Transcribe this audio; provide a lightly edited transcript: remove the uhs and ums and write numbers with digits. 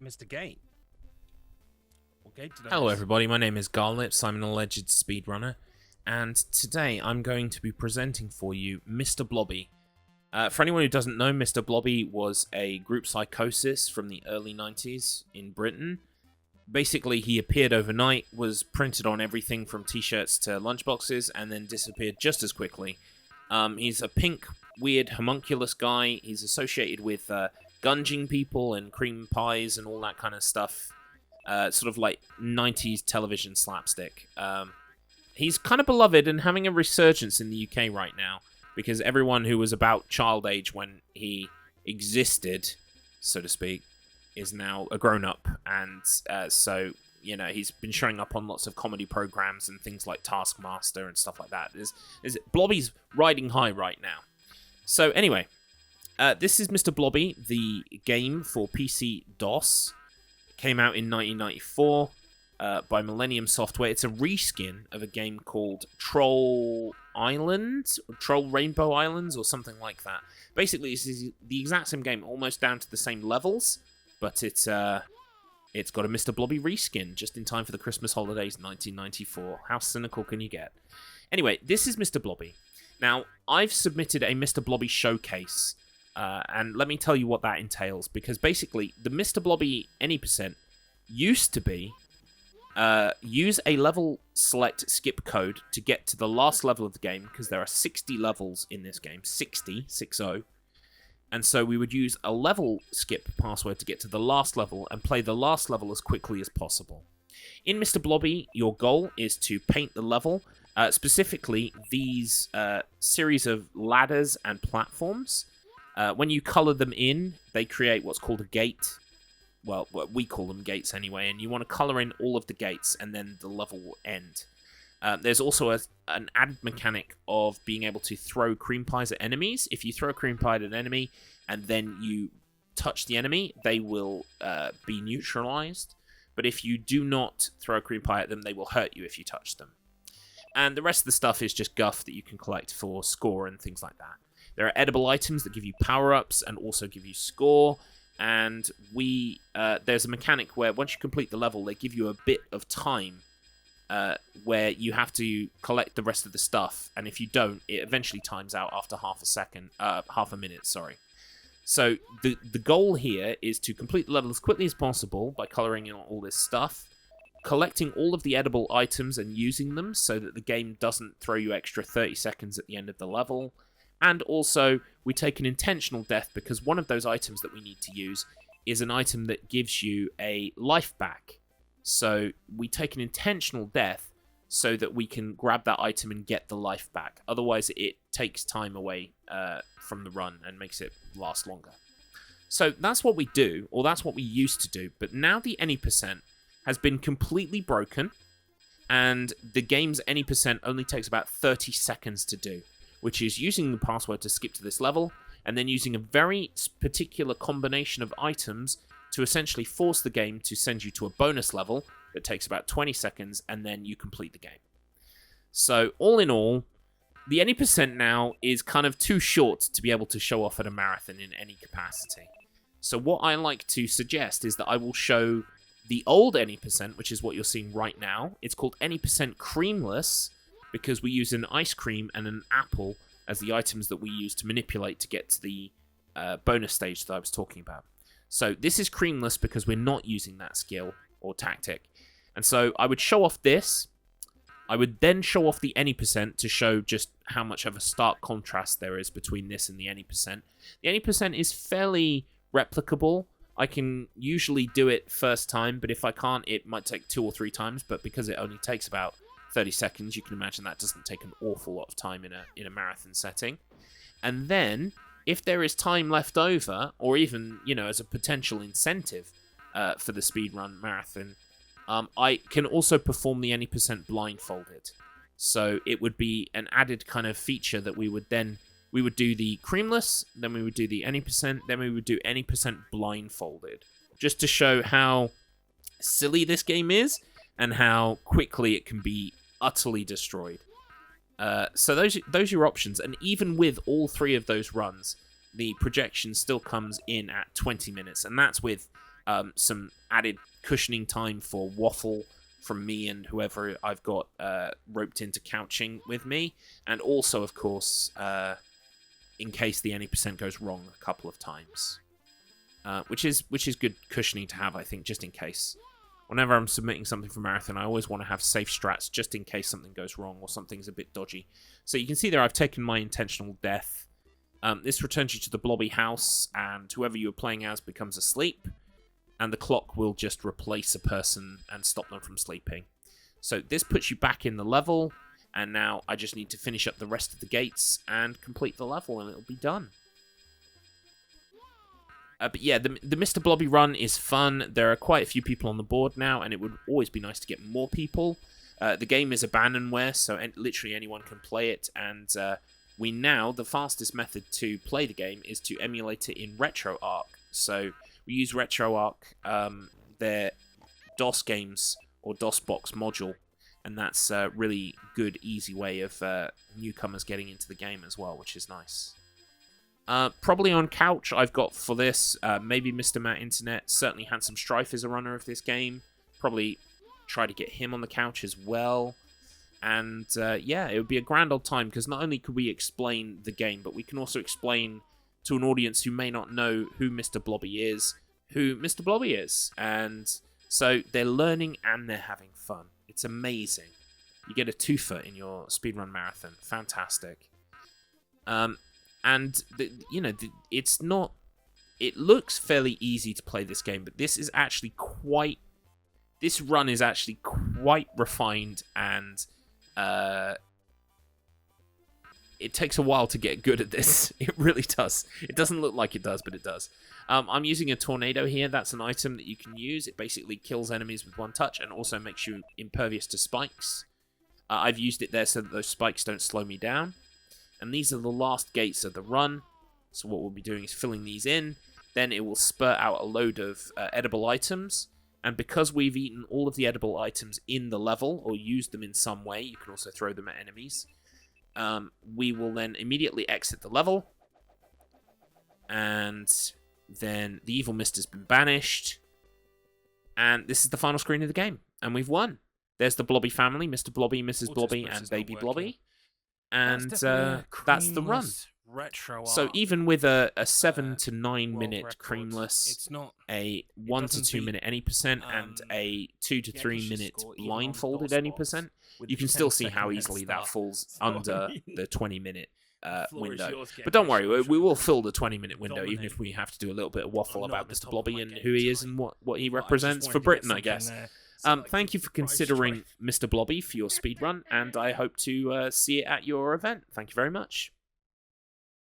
Mr. Gate. What gate did I Hello miss? everybody, my name is Garlips, I'm an alleged speedrunner, and today I'm going to be presenting for you Mr. Blobby. For anyone who doesn't know, Mr. Blobby was a group psychosis from the early 90s in Britain. Basically, he appeared overnight, was printed on everything from t-shirts to lunchboxes, and then disappeared just as quickly. He's a pink, weird, homunculus guy. He's associated with gunging people and cream pies and all that kind of stuff. Sort of like 90s television slapstick. He's kind of beloved and having a resurgence in the UK right now, because everyone who was about child age when he existed, so to speak, is now a grown-up, and so, you know, he's been showing up on lots of comedy programs and things like Taskmaster and stuff like that. Blobby's riding high right now. So anyway, this is Mr. Blobby, the game for PC DOS. Came out in 1994 by Millennium Software. It's a reskin of a game called Troll Island, or Troll Rainbow Islands, or something like that. Basically, it's the exact same game, almost down to the same levels, but it's got a Mr. Blobby reskin just in time for the Christmas holidays 1994. How cynical can you get? Anyway, this is Mr. Blobby. Now, I've submitted a Mr. Blobby showcase, and let me tell you what that entails, because basically, the Mr. Blobby any percent used to be use a level select skip code to get to the last level of the game, because there are 60 levels in this game, 60, and so we would use a level skip password to get to the last level and play the last level as quickly as possible. In Mr. Blobby, your goal is to paint the level, specifically these series of ladders and platforms. When you color them in, they create what's called a gate. Well, we call them gates anyway, and you want to color in all of the gates, and then the level will end. There's also an added mechanic of being able to throw cream pies at enemies. If you throw a cream pie at an enemy, and then you touch the enemy, they will be neutralized. But if you do not throw a cream pie at them, they will hurt you if you touch them. And the rest of the stuff is just guff that you can collect for score and things like that. There are edible items that give you power-ups and also give you score. And there's a mechanic where once you complete the level, they give you a bit of time where you have to collect the rest of the stuff. And if you don't, it eventually times out after half a minute, sorry. So the goal here is to complete the level as quickly as possible by coloring in all this stuff, collecting all of the edible items and using them so that the game doesn't throw you extra 30 seconds at the end of the level. And also, we take an intentional death because one of those items that we need to use is an item that gives you a life back. So we take an intentional death so that we can grab that item and get the life back. Otherwise, it takes time away from the run and makes it last longer. So that's what we do, or that's what we used to do. But now the any percent has been completely broken, and the game's any percent only takes about 30 seconds to do, which is using the password to skip to this level, and then using a very particular combination of items to essentially force the game to send you to a bonus level that takes about 20 seconds, and then you complete the game. So, all in all, the any percent now is kind of too short to be able to show off at a marathon in any capacity. So what I like to suggest is that I will show the old any percent, which is what you're seeing right now. It's called any percent creamless, because we use an ice cream and an apple as the items that we use to manipulate to get to the bonus stage that I was talking about. So this is creamless because we're not using that skill or tactic. And so I would show off this. I would then show off the any percent to show just how much of a stark contrast there is between this and the any percent. The any percent is fairly replicable. I can usually do it first time, but if I can't, it might take 2 or 3 times. But because it only takes about 30 seconds, you can imagine that doesn't take an awful lot of time in a marathon setting. And then, if there is time left over, or even, you know, as a potential incentive for the speedrun marathon, I can also perform the any percent blindfolded. So it would be an added kind of feature that we would do the creamless, then we would do the any percent, then we would do any percent blindfolded, just to show how silly this game is and how quickly it can be utterly destroyed. So those are your options, and even with all 3 of those runs, the projection still comes in at 20 minutes, and that's with some added cushioning time for waffle from me and whoever I've got roped into couching with me, and also, of course, in case the any percent goes wrong a couple of times, which is good cushioning to have, I think, just in case. Whenever I'm submitting something for Marathon, I always want to have safe strats just in case something goes wrong or something's a bit dodgy. So you can see there I've taken my intentional death. This returns you to the Blobby house, and whoever you were playing as becomes asleep, and the clock will just replace a person and stop them from sleeping. So this puts you back in the level, and now I just need to finish up the rest of the gates and complete the level, and it'll be done. But yeah, the Mr. Blobby run is fun. There are quite a few people on the board now, and it would always be nice to get more people. The game is abandonware, so literally anyone can play it, and the fastest method to play the game is to emulate it in RetroArch. So we use RetroArch, their DOS games or DOSBox module, and that's a really good, easy way of newcomers getting into the game as well, which is nice. Probably on couch, I've got for this, maybe Mr. Matt Internet. Certainly Handsome Strife is a runner of this game. Probably try to get him on the couch as well. And yeah, it would be a grand old time, because not only could we explain the game, but we can also explain to an audience who may not know who Mr. Blobby is, who Mr. Blobby is. And so they're learning and they're having fun. It's amazing. You get a twofer in your speedrun marathon. Fantastic. And, it's not... It looks fairly easy to play this game, but this is actually quite... This run is actually quite refined, and it takes a while to get good at this. It really does. It doesn't look like it does, but it does. I'm using a tornado here. That's an item that you can use. It basically kills enemies with one touch and also makes you impervious to spikes. I've used it there so that those spikes don't slow me down. And these are the last gates of the run. So what we'll be doing is filling these in. Then it will spurt out a load of edible items. And because we've eaten all of the edible items in the level, or used them in some way, you can also throw them at enemies, we will then immediately exit the level. And then the evil mist has been banished. And this is the final screen of the game. And we've won. There's the Blobby family, Mr. Blobby, Mrs. Blobby, and Baby Blobby. And that's the run. So even with a 7 to 9 minute creamless, it's not a 1 to 2 minute any percent, and a 2 to 3 minute blindfolded any percent, you can still see how easily that falls under the 20-minute window. But don't worry, we will fill the 20-minute window, even if we have to do a little bit of waffle about Mr. Blobby and who he is and what he represents for Britain, I guess. Thank you for considering Mr. Blobby for your speedrun, and I hope to see it at your event. Thank you very much.